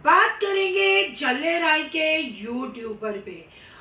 बात करेंगे जल्ले राय के यूट्यूबर पे।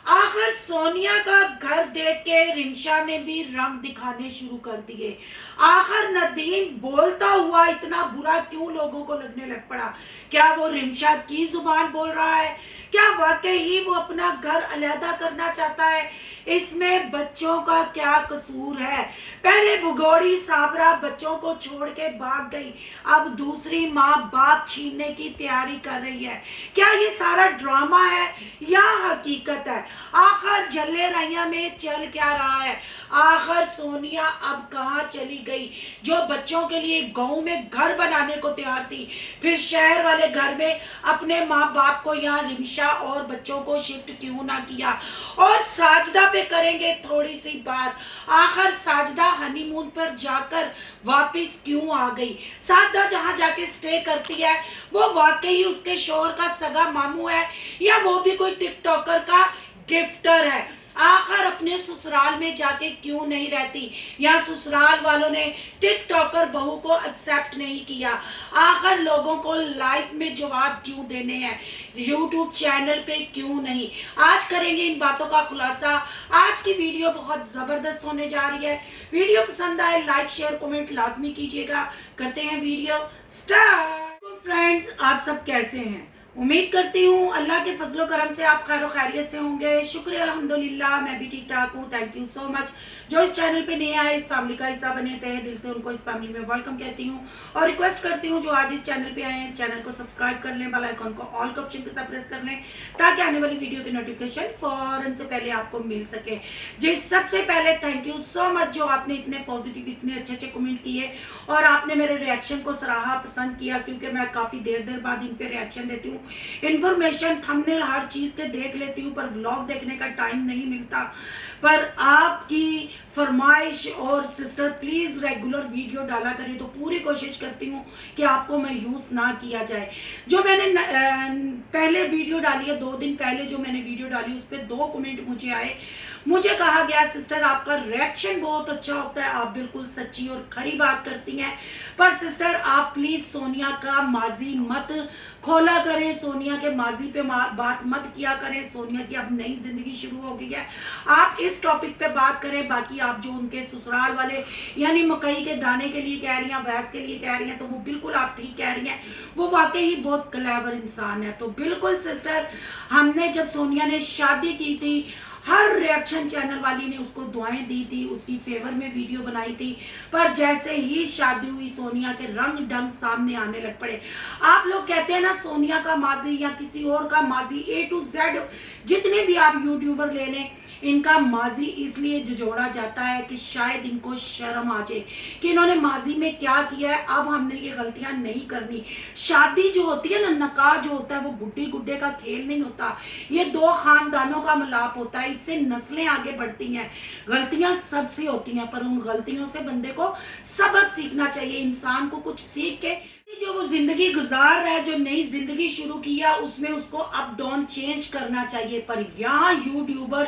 आखिर सोनिया का घर देख के रिंशा ने भी रंग दिखाने शुरू कर दिए। आखिर नदीम बोलता हुआ इतना बुरा क्यों लोगों को लगने लग पड़ा? क्या वो रिंशा की जुबान बोल रहा है? क्या वाकई ही वो अपना घर अलहदा करना चाहता है? इसमें बच्चों का क्या कसूर है? पहले भुगोड़ी साबरा बच्चों को छोड़ के भाग गई, अब दूसरी माँ बाप छीनने की तैयारी कर रही है। क्या ये सारा ड्रामा है या हकीकत है? आखिर जल्ले राइया में चल क्या रहा है? आखिर सोनिया अब कहाँ चली गई जो बच्चों के लिए गांव में घर बनाने को तैयार थी, फिर शहर वाले घर में अपने माँ बाप को यहाँ रिंशा और बच्चों को शिफ्ट क्यों ना किया? और साजदा पे करेंगे थोड़ी सी बात। आखिर साजदा हनीमून पर जाकर वापस क्यों आ गई? साजदा जहाँ जाके स्टे करती है वो वाकई उसके शोहर का सगा मामू है या वो भी कोई टिकटॉकर का गिफ्टर है? आखिर अपने ससुराल में जाके क्यों नहीं रहती? या ससुराल वालों ने टिकटॉकर बहू को एक्सेप्ट नहीं किया? आखिर लोगों को लाइफ में जवाब क्यों देने हैं, यूट्यूब चैनल पे क्यों नहीं? आज करेंगे इन बातों का खुलासा। आज की वीडियो बहुत जबरदस्त होने जा रही है। वीडियो पसंद आए लाइक शेयर कमेंट लाजमी कीजिएगा। करते हैं वीडियो स्टार्ट। फ्रेंड्स, आप सब कैसे हैं? उम्मीद करती हूँ अल्लाह के फजलो करम से आप खैर खैरियत से होंगे। शुक्रिया अल्हम्दुलिल्लाह, मैं भी ठीक ठाक हूँ। Thank you so much. जो इस चैनल पे नए आए, इस फैमिली का हिस्सा बने थे, दिल से उनको इस फैमिली में वेलकम कहती हूँ और रिक्वेस्ट करती हूँ जो आज इस चैनल पे आए हैं इस चैनल को सब्सक्राइब कर लें, बेल आइकन को ऑल के ऑप्शन के साथ प्रेस कर लें ताकि आने वाली वीडियो की नोटिफिकेशन फौरन से पहले आपको मिल सके। जी, सबसे पहले थैंक यू सो मच जो आपने इतने पॉजिटिव इतने अच्छे अच्छे कमेंट किए और आपने मेरे रिएक्शन को सराहा, पसंद किया, क्योंकि मैं काफ़ी देर बाद इन पे रिएक्शन देती हूँ। इन्फॉर्मेशन थंबनेल हर चीज के देख लेती हूँ पर व्लॉग देखने का टाइम नहीं मिलता। पर आपकी फरमाइश और सिस्टर प्लीज रेगुलर वीडियो डाला करें तो पूरी कोशिश करती हूँ कि आपको मैं यूज ना किया जाए। जो मैंने पहले वीडियो डाली है 2 दिन पहले जो मैंने वीडियो डाली उस पर 2 कमेंट मुझे आए। मुझे कहा गया सिस्टर आपका रिएक्शन बहुत अच्छा होता है, आप बिल्कुल सच्ची और खरी बात करती हैं, पर सिस्टर आप प्लीज सोनिया का माजी मत खोला करें, सोनिया के माजी पे बात मत किया करें। सोनिया की अब नई जिंदगी शुरू हो गई है, आप इस टॉपिक पे बात करें। बाकी आप जो उनके ससुराल वाले यानी मकई के दाने के लिए कह रही हैं, भैंस के लिए कह रही हैं, तो वो बिल्कुल आप ठीक कह रही हैं। वो वाकई ही बहुत क्लेवर इंसान है। तो बिल्कुल सिस्टर, हमने जब सोनिया ने शादी की थी हर रिएक्शन चैनल वाली ने उसको दुआएं दी थी, उसकी फेवर में वीडियो बनाई थी, पर जैसे ही शादी हुई सोनिया के रंग ढंग सामने आने लग पड़े। आप लोग कहते हैं ना सोनिया का माजी या किसी और का माजी A to Z जितने भी आप यूट्यूबर ले लें, इनका माजी इसलिए जोड़ा जाता है कि शायद इनको शर्म आ जाए कि इन्होंने माजी में क्या किया है, अब हमने ये गलतियां नहीं करनी। शादी जो होती है ना, निकाह जो होता है वो गुड्डी गुड्डे का खेल नहीं होता, ये 2 खानदानों का मिलाप होता है, इससे नस्लें आगे बढ़ती हैं। गलतियां सबसे होती हैं पर उन गलतियों से बंदे को सबक सीखना चाहिए। इंसान को कुछ सीख के जो वो जिंदगी गुजार रहा है, जो नई जिंदगी शुरू किया उसमें उसको अप डाउन चेंज करना चाहिए। पर यहाँ यूट्यूबर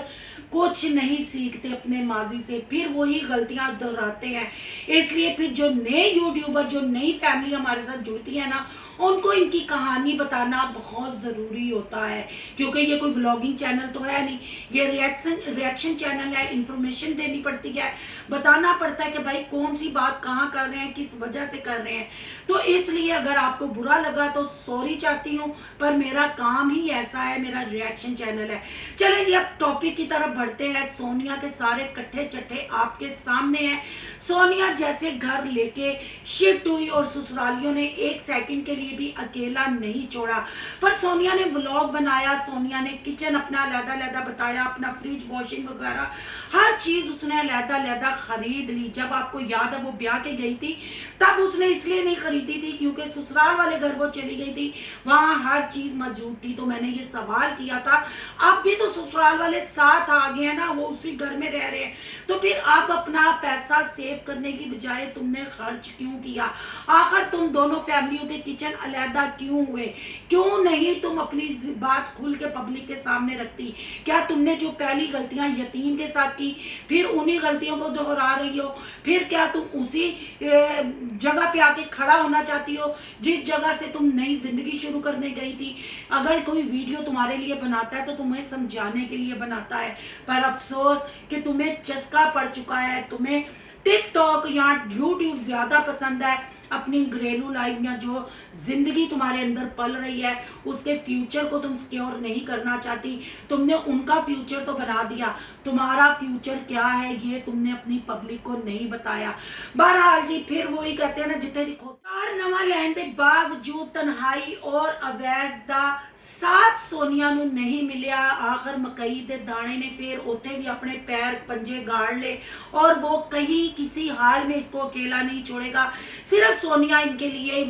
कुछ नहीं सीखते अपने माजी से, फिर वही गलतियां दोहराते हैं। इसलिए फिर जो नए यूट्यूबर जो नई फैमिली हमारे साथ जुड़ती है ना, उनको इनकी कहानी बताना बहुत ज़रूरी होता है, क्योंकि ये कोई व्लॉगिंग चैनल तो है नहीं, ये रिएक्शन चैनल है। इंफॉर्मेशन देनी पड़ती है, बताना पड़ता है कि भाई कौन सी बात कहाँ कर रहे हैं, किस वजह से कर रहे हैं। तो इसलिए अगर आपको बुरा लगा तो सॉरी चाहती हूँ, पर मेरा काम ही ऐसा है, मेरा रिएक्शन चैनल है। चलें जी, अब टॉपिक की तरफ बढ़ते हैं। सोनिया के सारे कट्ठे चट्ठे आपके सामने हैं। सोनिया जैसे घर लेके शिफ्ट हुई और ससुरालियों ने 1 सेकंड के लिए भी अकेला नहीं छोड़ा, पर सोनिया ने व्लॉग बनाया, सोनिया ने किचन अपना अलग-अलग बताया, अपना फ्रिज वॉशिंग वगैरह हर चीज उसने अलग-अलग खरीद ली। जब आपको याद है वो ब्याह के गई थी तब उसने इसलिए नहीं खरीदी थी क्योंकि ससुराल वाले घर वो चली गई थी, वहां हर चीज मौजूद थी। तो मैंने ये सवाल किया था, अब भी तो ससुराल वाले साथ आ गए हैं ना, वो उसी घर में रह रहे हैं, तो फिर आप अपना पैसा सेव करने की बजाय तुमने खर्च क्यों किया? आखिर तुम दोनों फैमिलियों के किचन अलहदा क्यों हुए? क्यों नहीं तुम अपनी बात खुल के पब्लिक के सामने रखती? क्या तुमने जो पहली गलतियां यतीम के साथ की, फिर उन्हीं गलतियों को दोहरा रही हो? फिर क्या तुम उसी जगह पे आके खड़ा होना चाहती हो जिस जगह से तुम नई जिंदगी शुरू करने गई थी? अगर कोई वीडियो तुम्हारे लिए बनाता है तो तुम्हें समझाने के लिए बनाता है, पर अफसोस कि तुम्हें चस्का पड़ चुका है। तुम्हें टिकटॉक या यूट्यूब ज्यादा पसंद है। अपनी घरेलू लाइफ या जो जिंदगी तुम्हारे अंदर पल रही है उसके फ्यूचर को तुम सिक्योर नहीं करना चाहती। तुमने उनका फ्यूचर तो बना दिया, तुम्हारा फ्यूचर क्या है ये तुमने अपनी पब्लिक को नहीं बताया। बहरहाल जी, फिर वही कहते हैं ना, जिथे दिखो कार नवा लैन के बावजूद तन्हाई और अवैध दा साथ सोनिया नू नहीं मिलिया। आखिर मकई के दाने ने फिर उथे भी अपने पैर पंजे गाड़ ले और वो कहीं किसी हाल में इसको अकेला नहीं छोड़ेगा। सिर्फ सोनिया इनके लिए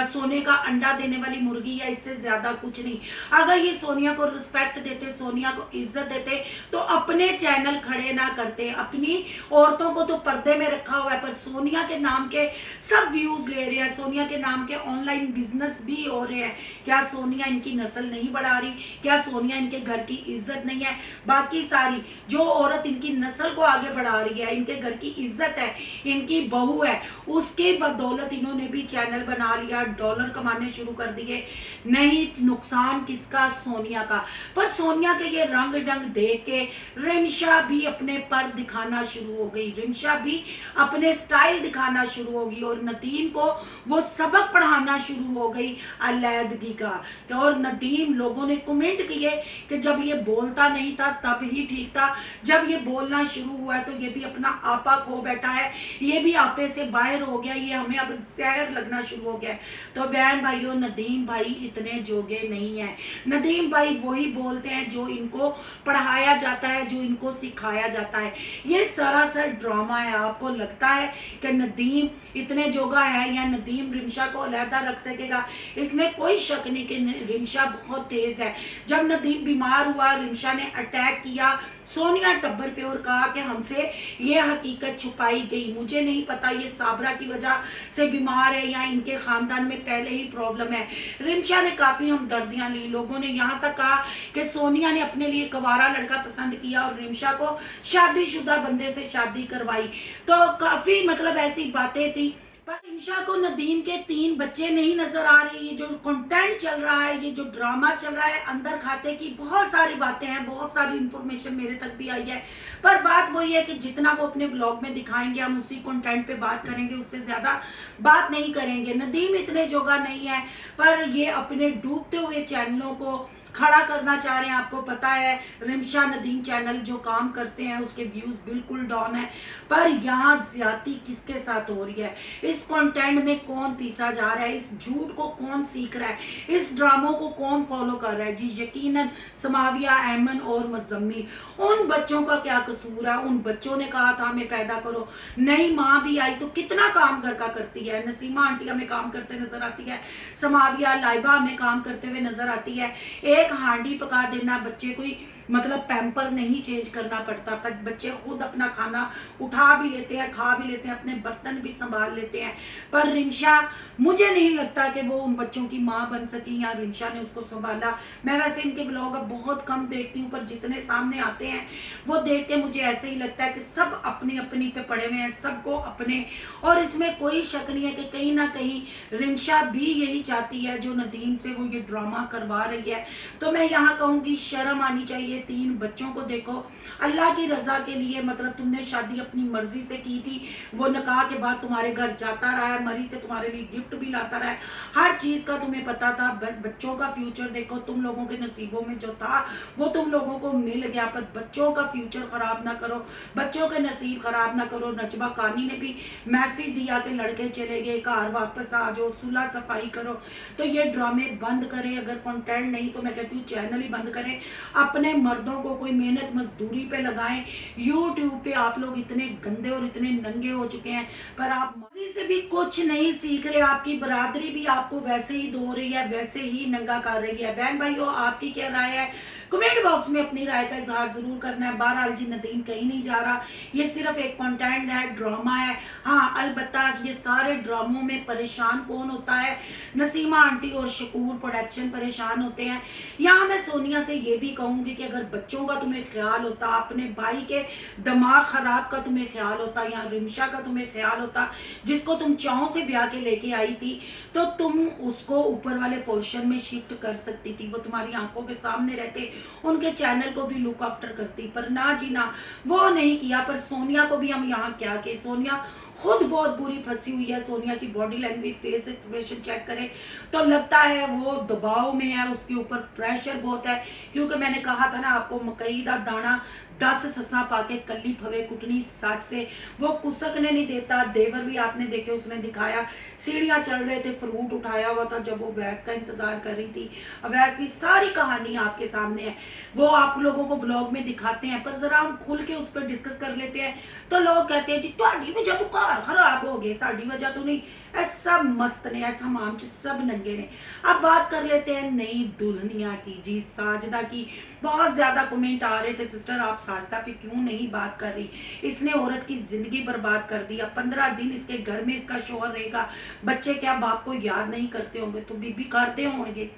सोने का अंडा देने वाली मुर्गी है, इससे ज्यादा कुछ नहीं। अगर ये सोनिया को रिस्पेक्ट देते, सोनिया को इज्जत देते तो अपने चैनल खड़े ना करते। अपनी औरतों को तो पर्दे में रखा हुआ है, पर सोनिया के नाम के सब व्यूज ले रहे हैं, सोनिया के नाम के ऑनलाइन बिजनेस भी हो रहे हैं। क्या सोनिया इनकी नस्ल नहीं बढ़ा रही? क्या सोनिया इनके घर की इज्जत नहीं है? बाकी सारी जो औरत इनकी नस्ल को आगे बढ़ा रही है, इनके घर की इज्जत है, इनकी बहू है, उसके बदौलत इन्होंने भी चैनल बना लिया, डॉलर कमाने शुरू कर दिए। नहीं, नुकसान किसका? सोनिया का। पर सोनिया के ये रंग ढंग देख के रिमशा भी अपने पर दिखाना शुरू हो गई, रिमशा भी अपने स्टाइल दिखाना शुरू होगी और नदीम को वो सबक पढ़ाना शुरू हो गई अलैदगी का। और नदीम, लोगों ने कमेंट किए कि जब ये बोलता नहीं था तब ही ठीक था, जब ये बोलना शुरू हुआ है तो ये भी अपना आपा खो बैठा है, ये भी आपे से बाहर हो गया, ये हमें अब जहर लगना शुरू हो गया। तो बहन भाइयों, नदीम भाई इतने जोगे नहीं है। नदीम भाई वही बोलते हैं जो इनको पढ़ाया जाता है, जो इनको सिखाया जाता है। ये सरासर ड्रामा है। आपको लगता है कि नदीम इतने जोगा है या नदीम रिमशा को अलहदा रख सकेगा? इसमें कोई शक नहीं कि रिमशा बहुत तेज है। जब नदीम बीमार हुआ, रिमशा ने अटैक किया सोनिया टब्बर पे और कहा कि हमसे ये हकीकत छुपाई गई, मुझे नहीं पता ये साबरा की वजह से बीमार है या इनके खानदान में पहले ही प्रॉब्लम है। रिमशा ने काफी हमदर्दियां ली। लोगों ने यहाँ तक कहा कि सोनिया ने अपने लिए कवारा लड़का पसंद किया और रिमशा को शादीशुदा बंदे से शादी करवाई। तो काफी मतलब ऐसी बातें थी। पर रिमशा को नदीम के 3 बच्चे नहीं नजर आ रहे। ये जो कंटेंट चल रहा है, ये जो ड्रामा चल रहा है, अंदर खाते की बहुत सारी बातें हैं, बहुत सारी इंफॉर्मेशन मेरे तक भी आई है। पर बात वही है कि जितना वो अपने व्लॉग में दिखाएंगे हम उसी कंटेंट पे बात करेंगे, उससे ज्यादा बात नहीं करेंगे। नदीम इतने जोगा नहीं है, पर ये अपने डूबते हुए चैनलों को खड़ा करना चाह रहे हैं। आपको पता है रिमशा नदीम चैनल जो काम करते हैं उसके व्यूज बिल्कुल डाउन है। पर यहाँ ज्यादती किसके साथ हो रही है? इस कंटेंट में कौन पीसा जा रहा है? इस झूठ को कौन सीख रहा है? इस ड्रामों को कौन फॉलो कर रहा है? जी यकीनन समाविया, ऐमन और मुज़म्मिल। उन बच्चों का क्या कसूर है? उन बच्चों ने कहा था हमें पैदा करो, नई माँ भी आई तो कितना काम घर का करती है। नसीमा आंटी हमें काम करते नजर आती है, समाविया लाइबा हमें काम करते हुए नजर आती है। एक हांडी पका देना, बच्चे कोई मतलब पैम्पर नहीं चेंज करना पड़ता, पर बच्चे खुद अपना खाना उठा भी लेते हैं, खा भी लेते हैं, अपने बर्तन भी संभाल लेते हैं। पर रिमशा, मुझे नहीं लगता कि वो उन बच्चों की माँ बन सकी या रिमशा ने उसको संभाला। मैं वैसे इनके व्लॉग अब बहुत कम देखती हूँ, पर जितने सामने आते हैं वो देख के मुझे ऐसे ही लगता है कि सब अपनी अपनी पे पड़े हुए हैं, सबको अपने। और इसमें कोई शक नहीं है कि कहीं ना कहीं रिमशा भी यही चाहती है जो नदीम से वो ये ड्रामा करवा रही है। तो मैं यहाँ कहूँगी शर्म आनी चाहिए। 3 बच्चों को देखो, अल्लाह की रजा के लिए, मतलब तुमने शादी अपनी मर्जी से की थी, वो निकाह के बाद तुम्हारे घर जाता रहा है, मरी से तुम्हारे लिए गिफ्ट भी लाता रहा है, हर चीज का तुम्हें पता था। बच्चों का फ्यूचर देखो, तुम लोगों के नसीबों में जो था वो तुम लोगों को मिल गया, पर बच्चों का फ्यूचर खराब ना करो, बच्चों के नसीब खराब ना करो। नजबा कानी ने भी मैसेज दिया कि लड़के चले गए, घर वापस आ जाओ, सुलह सफाई करो। तो ये ड्रामे बंद करें। अगर कंटेंट नहीं तो मैं कहती हूँ चैनल ही बंद करें, अपने मर्दों को कोई मेहनत मजदूरी पे लगाएं। यूट्यूब पे आप लोग इतने गंदे और इतने नंगे हो चुके हैं, पर आप मर्जी से भी कुछ नहीं सीख रहे। आपकी बरादरी भी आपको वैसे ही धो रही है, वैसे ही नंगा कर रही है। बहन भाइयों, आपकी क्या राय है? कमेंट बॉक्स में अपनी राय का इजहार जरूर करना है। बहरहाल जी नदीम कहीं नहीं जा रहा, ये सिर्फ एक कंटेंट है, ड्रामा है। हाँ अलबत्ता ये सारे ड्रामों में परेशान कौन होता है? नसीमा आंटी और शकूर प्रोडक्शन परेशान होते हैं। यहाँ मैं सोनिया से ये भी कहूंगी कि अगर बच्चों का तुम्हें ख्याल होता, अपने भाई के दिमाग खराब का तुम्हें ख्याल होता, या रिमशा का तुम्हें ख्याल होता जिसको तुम चाहों से ब्याह के लेके आई थी, तो तुम उसको ऊपर वाले पोर्शन में शिफ्ट कर सकती थी। वो तुम्हारी आंखों के सामने रहते, उनके चैनल को भी लुक आफ्टर करती, पर ना जी ना, वो नहीं किया। पर सोनिया को भी हम यहाँ क्या कि सोनिया खुद बहुत बुरी फंसी हुई है। सोनिया की body language, face expression check करें तो लगता है वो दबाव में है, उसके ऊपर प्रेशर बहुत है। क्योंकि मैंने कहा था ना आपको, मकई दा दाना 10 ससा पाके कली फवे कुटनी साथ से, वो कुसकने नहीं देता। देवर भी आपने देखे, उसने दिखाया सीढ़ियां चल रहे थे, फ्रूट उठाया हुआ था जब वो अवैस का इंतजार कर रही थी। अवैस की सारी कहानी आपके सामने है, वो आप लोगों को ब्लॉग में दिखाते हैं, पर जरा हम खुल के उस पर डिस्कस कर लेते हैं तो लोग कहते हैं जी तुम्हारी वजह तो घर खराब हो गए, साड़ी वजह तो नहीं। ऐसा मस्त ने, ऐसा माम सब नंगे ने। अब बात कर लेते हैं नई दुल्हनिया की जी, साजदा की। बहुत ज्यादा कमेंट आ रहे थे, सिस्टर आप साजदा पे क्यों नहीं बात कर रही, इसने औरत की जिंदगी बर्बाद कर दी। अब 15 दिन इसके घर में इसका शौहर रहेगा, बच्चे क्या बाप को याद नहीं करते होंगे? तो बीबी करते होंगे,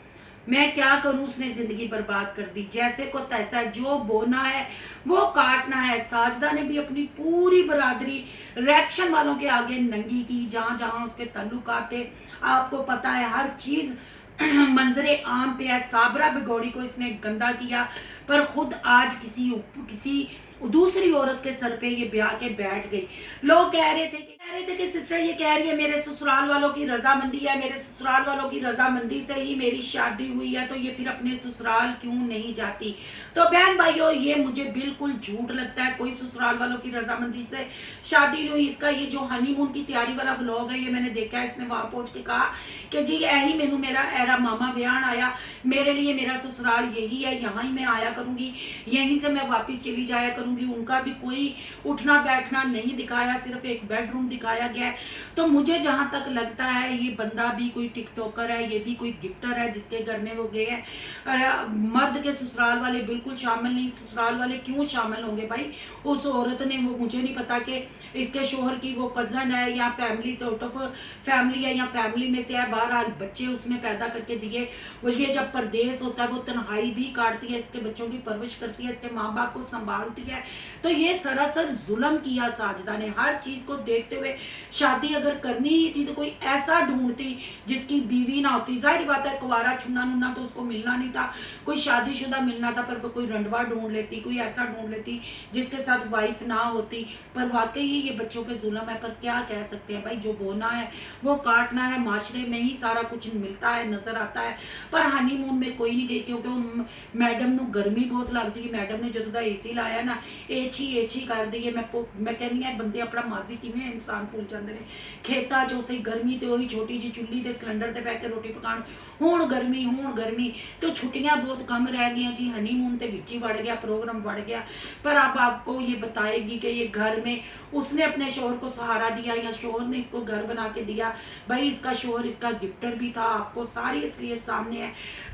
मैं क्या करूं, उसने जिंदगी बर्बाद कर दी। जैसे को तैसा, जो बोना है वो काटना है। साजदा ने भी अपनी पूरी बरादरी रिएक्शन वालों के आगे नंगी की, जहां जहां उसके ताल्लुकात थे। आपको पता है हर चीज मंजरे आम पे है। साबरा बिगौड़ी को इसने गंदा किया, पर खुद आज किसी दूसरी औरत के सर पे ये ब्याह के बैठ गई। लोग कह रहे थे कि सिस्टर ये कह रही है मेरे ससुराल वालों की रजामंदी है, मेरे ससुराल वालों की रजामंदी से ही मेरी शादी हुई है, तो ये फिर अपने ससुराल क्यों नहीं जाती? तो बहन भाइयों, ये मुझे बिल्कुल झूठ लगता है। कोई ससुराल वालों की रजामंदी से शादी नहीं हुई। इसका ये जो हनीमून की तैयारी वाला व्लॉग है, ये मैंने देखा है, इसने वहां पहुंच के कहा कि जी यही मैनू मेरा एरा मामा ब्याह आया, मेरे लिए मेरा ससुराल यही है, यहाँ ही मैं आया करूंगी, यहीं से मैं वापिस चली जाया करूंगी। उनका भी कोई उठना बैठना नहीं दिखाया, सिर्फ एक बेडरूम दिखाया गया है। तो मुझे जहां तक लगता है ये बंदा भी कोई टिकटॉकर है, ये भी कोई गिफ्टर है जिसके घर में वो गए हैं। मर्द के ससुराल वाले बिल्कुल शामिल नहीं। ससुराल वाले क्यों शामिल होंगे भाई? उस औरत ने, वो मुझे नहीं पता कि इसके शोहर की वो कजन है या फैमिली से आउट ऑफ फैमिली है या फैमिली में से है। बहरहाल बच्चे उसने पैदा करके दिए। वो ये जब परदेश होता है वो तन्हाई भी काटती है, इसके बच्चों की परवरिश करती है, इसके माँ बाप को संभालती है। तो ये सरासर जुल्म किया साजदा ने। हर चीज को देखते हुए शादी अगर करनी ही थी तो कोई ऐसा ढूंढती जिसकी बीवी ना होती। जाहिर बात है कुवारा छुन्ना नुन्ना तो उसको मिलना नहीं था, कोई शादीशुदा मिलना था, पर कोई रंडवा ढूंढ लेती, कोई ऐसा ढूंढ लेती जिसके साथ वाइफ ना होती। पर वाकई ही ये बच्चों पे जुल्म है। पर क्या कह सकते हैं भाई, जो बोना है वो काटना है। माशरे में ही सारा कुछ मिलता है, नजर आता है। पर हनीमून में कोई नहीं गई, क्योंकि उन मैडम ਨੂੰ गर्मी बहुत लगती है। मैडम ने ਜਦੋਂ ਦਾ एसी ਲਾਇਆ ਨਾ एची कर दी है। मैं कहनी है बंदे अपना माजी किवें इंसान भूल जाते हैं। खेतां चों सही गर्मी तो वही छोटी जी चुल्ली ते सिलेंडर ते बैठ के रोटी पकाण, हुण गर्मी तो छुट्टियां बहुत कम रह गई जी। हनीमून ते विच ही बढ़ गया, प्रोग्राम बढ़ गया। पर अब आपको ये बताएगी कि ये घर में उसने अपने शोहर को सहारा दिया या शोहर ने इसको घर बना के दिया। भाई इसका शोहर इसका गिफ्टर भी था। आपको सारी असलियत सामने है।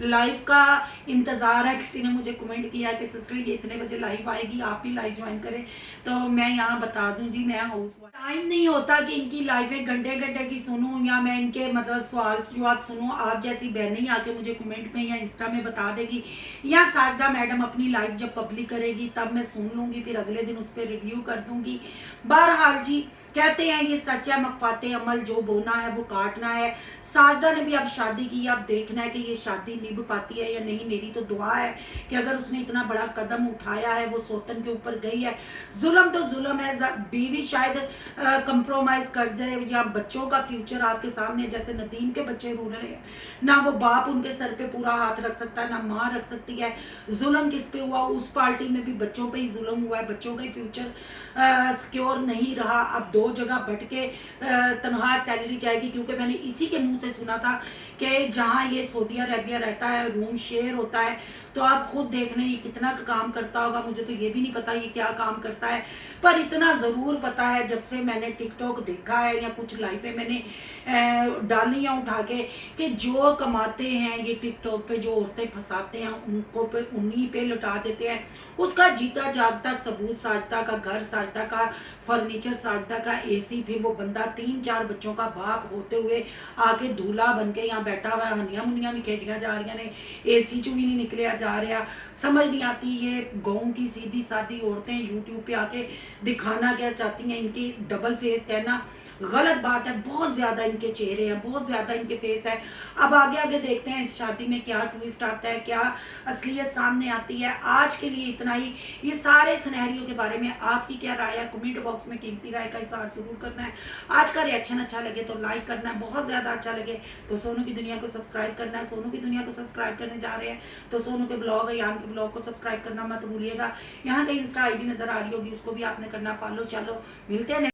लाइव का इंतजार है। किसी ने मुझे कमेंट किया कि सिस्टर ये इतने बजे लाइव आएगी, आप भी लाइव ज्वाइन करें। तो मैं यहाँ बता दूं जी, मैं हाउस टाइम नहीं होता कि इनकी लाइवें घंटे घंटे की सुनूं या मैं इनके मतलब सवाल जवाब सुनूं। आप जैसी बहनें आके मुझे कमेंट में या इंस्टा में बता देगी, या साजदा मैडम अपनी लाइव जब पब्लिक करेगी तब मैं सुन लूंगी, फिर अगले दिन उस पर रिव्यू कर दूंगी। बहरहाल जी कहते हैं ये सच है, मकफाते अमल जो बोना है वो काटना है। साजदा ने भी अब शादी की, अब देखना है कि ये शादी निभ पाती है या नहीं। मेरी तो दुआ है कि अगर उसने इतना बड़ा कदम उठाया है, वो सोतन के ऊपर गई है। जुल्म तो जुल्म है। बीवी शायद कंप्रोमाइज कर दे, या बच्चों का फ्यूचर आपके सामने, जैसे नदीम के बच्चे रो रहे हैं ना, वो बाप उनके सर पे पूरा हाथ रख सकता है ना माँ रख सकती है। जुल्म किस पे हुआ? उस पार्टी में भी बच्चों पे ही जुल्म हुआ है। बच्चों का ही फ्यूचर सिक्योर नहीं रहा। अब 2 जगह बैठ के तनख्वाह सैलरी जाएगी, क्योंकि मैंने इसी के मुंह से सुना था कि जहाँ ये सऊदी अरेबिया रहता है रूम शेयर होता है। तो आप खुद देख लें ये कितना काम करता होगा, मुझे तो ये भी नहीं पता ये क्या काम करता है, पर इतना ज़रूर पता है जब से मैंने टिकटॉक देखा है या कुछ लाइफें मैंने डाली हैं उठा के, कि जो कमाते हैं ये टिकटॉक पे, जो औरतें फंसाते हैं उनको पे उन्हीं पे लुटा देते हैं। उसका जीता जागता सबूत साजदा का घर, साजदा का फर्नीचर, साजदा का एसी, फिर वो बंदा 3-4 बच्चों का बाप होते हुए आके दूल्हा बन के यहाँ बैठा हुआ है, हनिया मुनिया भी खेडिया जा रही ने, एसी चू भी नहीं निकलिया जा रहा। समझ नहीं आती ये गाँव की सीधी सादी औरतें यूट्यूब पे आके दिखाना क्या चाहती हैं। इनकी डबल फेस कहना गलत बात है, बहुत ज़्यादा इनके चेहरे हैं, बहुत ज़्यादा इनके फेस है। अब आगे आगे देखते हैं इस शादी में क्या ट्विस्ट आता है, क्या असलियत सामने आती है। आज के लिए इतना ही। ये सारे सिनेरियो के बारे में आपकी क्या राय है, कमेंट बॉक्स में कीमती राय का इज़हार ज़रूर करना है। आज का रिएक्शन अच्छा लगे तो लाइक करना है, बहुत ज़्यादा अच्छा लगे तो सोनू की दुनिया को सब्सक्राइब करना है। सोनू की दुनिया को सब्सक्राइब करने जा रहे हैं तो सोनू के ब्लॉग है, यान के ब्लॉग को सब्सक्राइब करना मत भूलिएगा। यहाँ कहीं इंस्टा ID नज़र आ रही होगी, उसको भी आपने करना फॉलो। चलो मिलते हैं।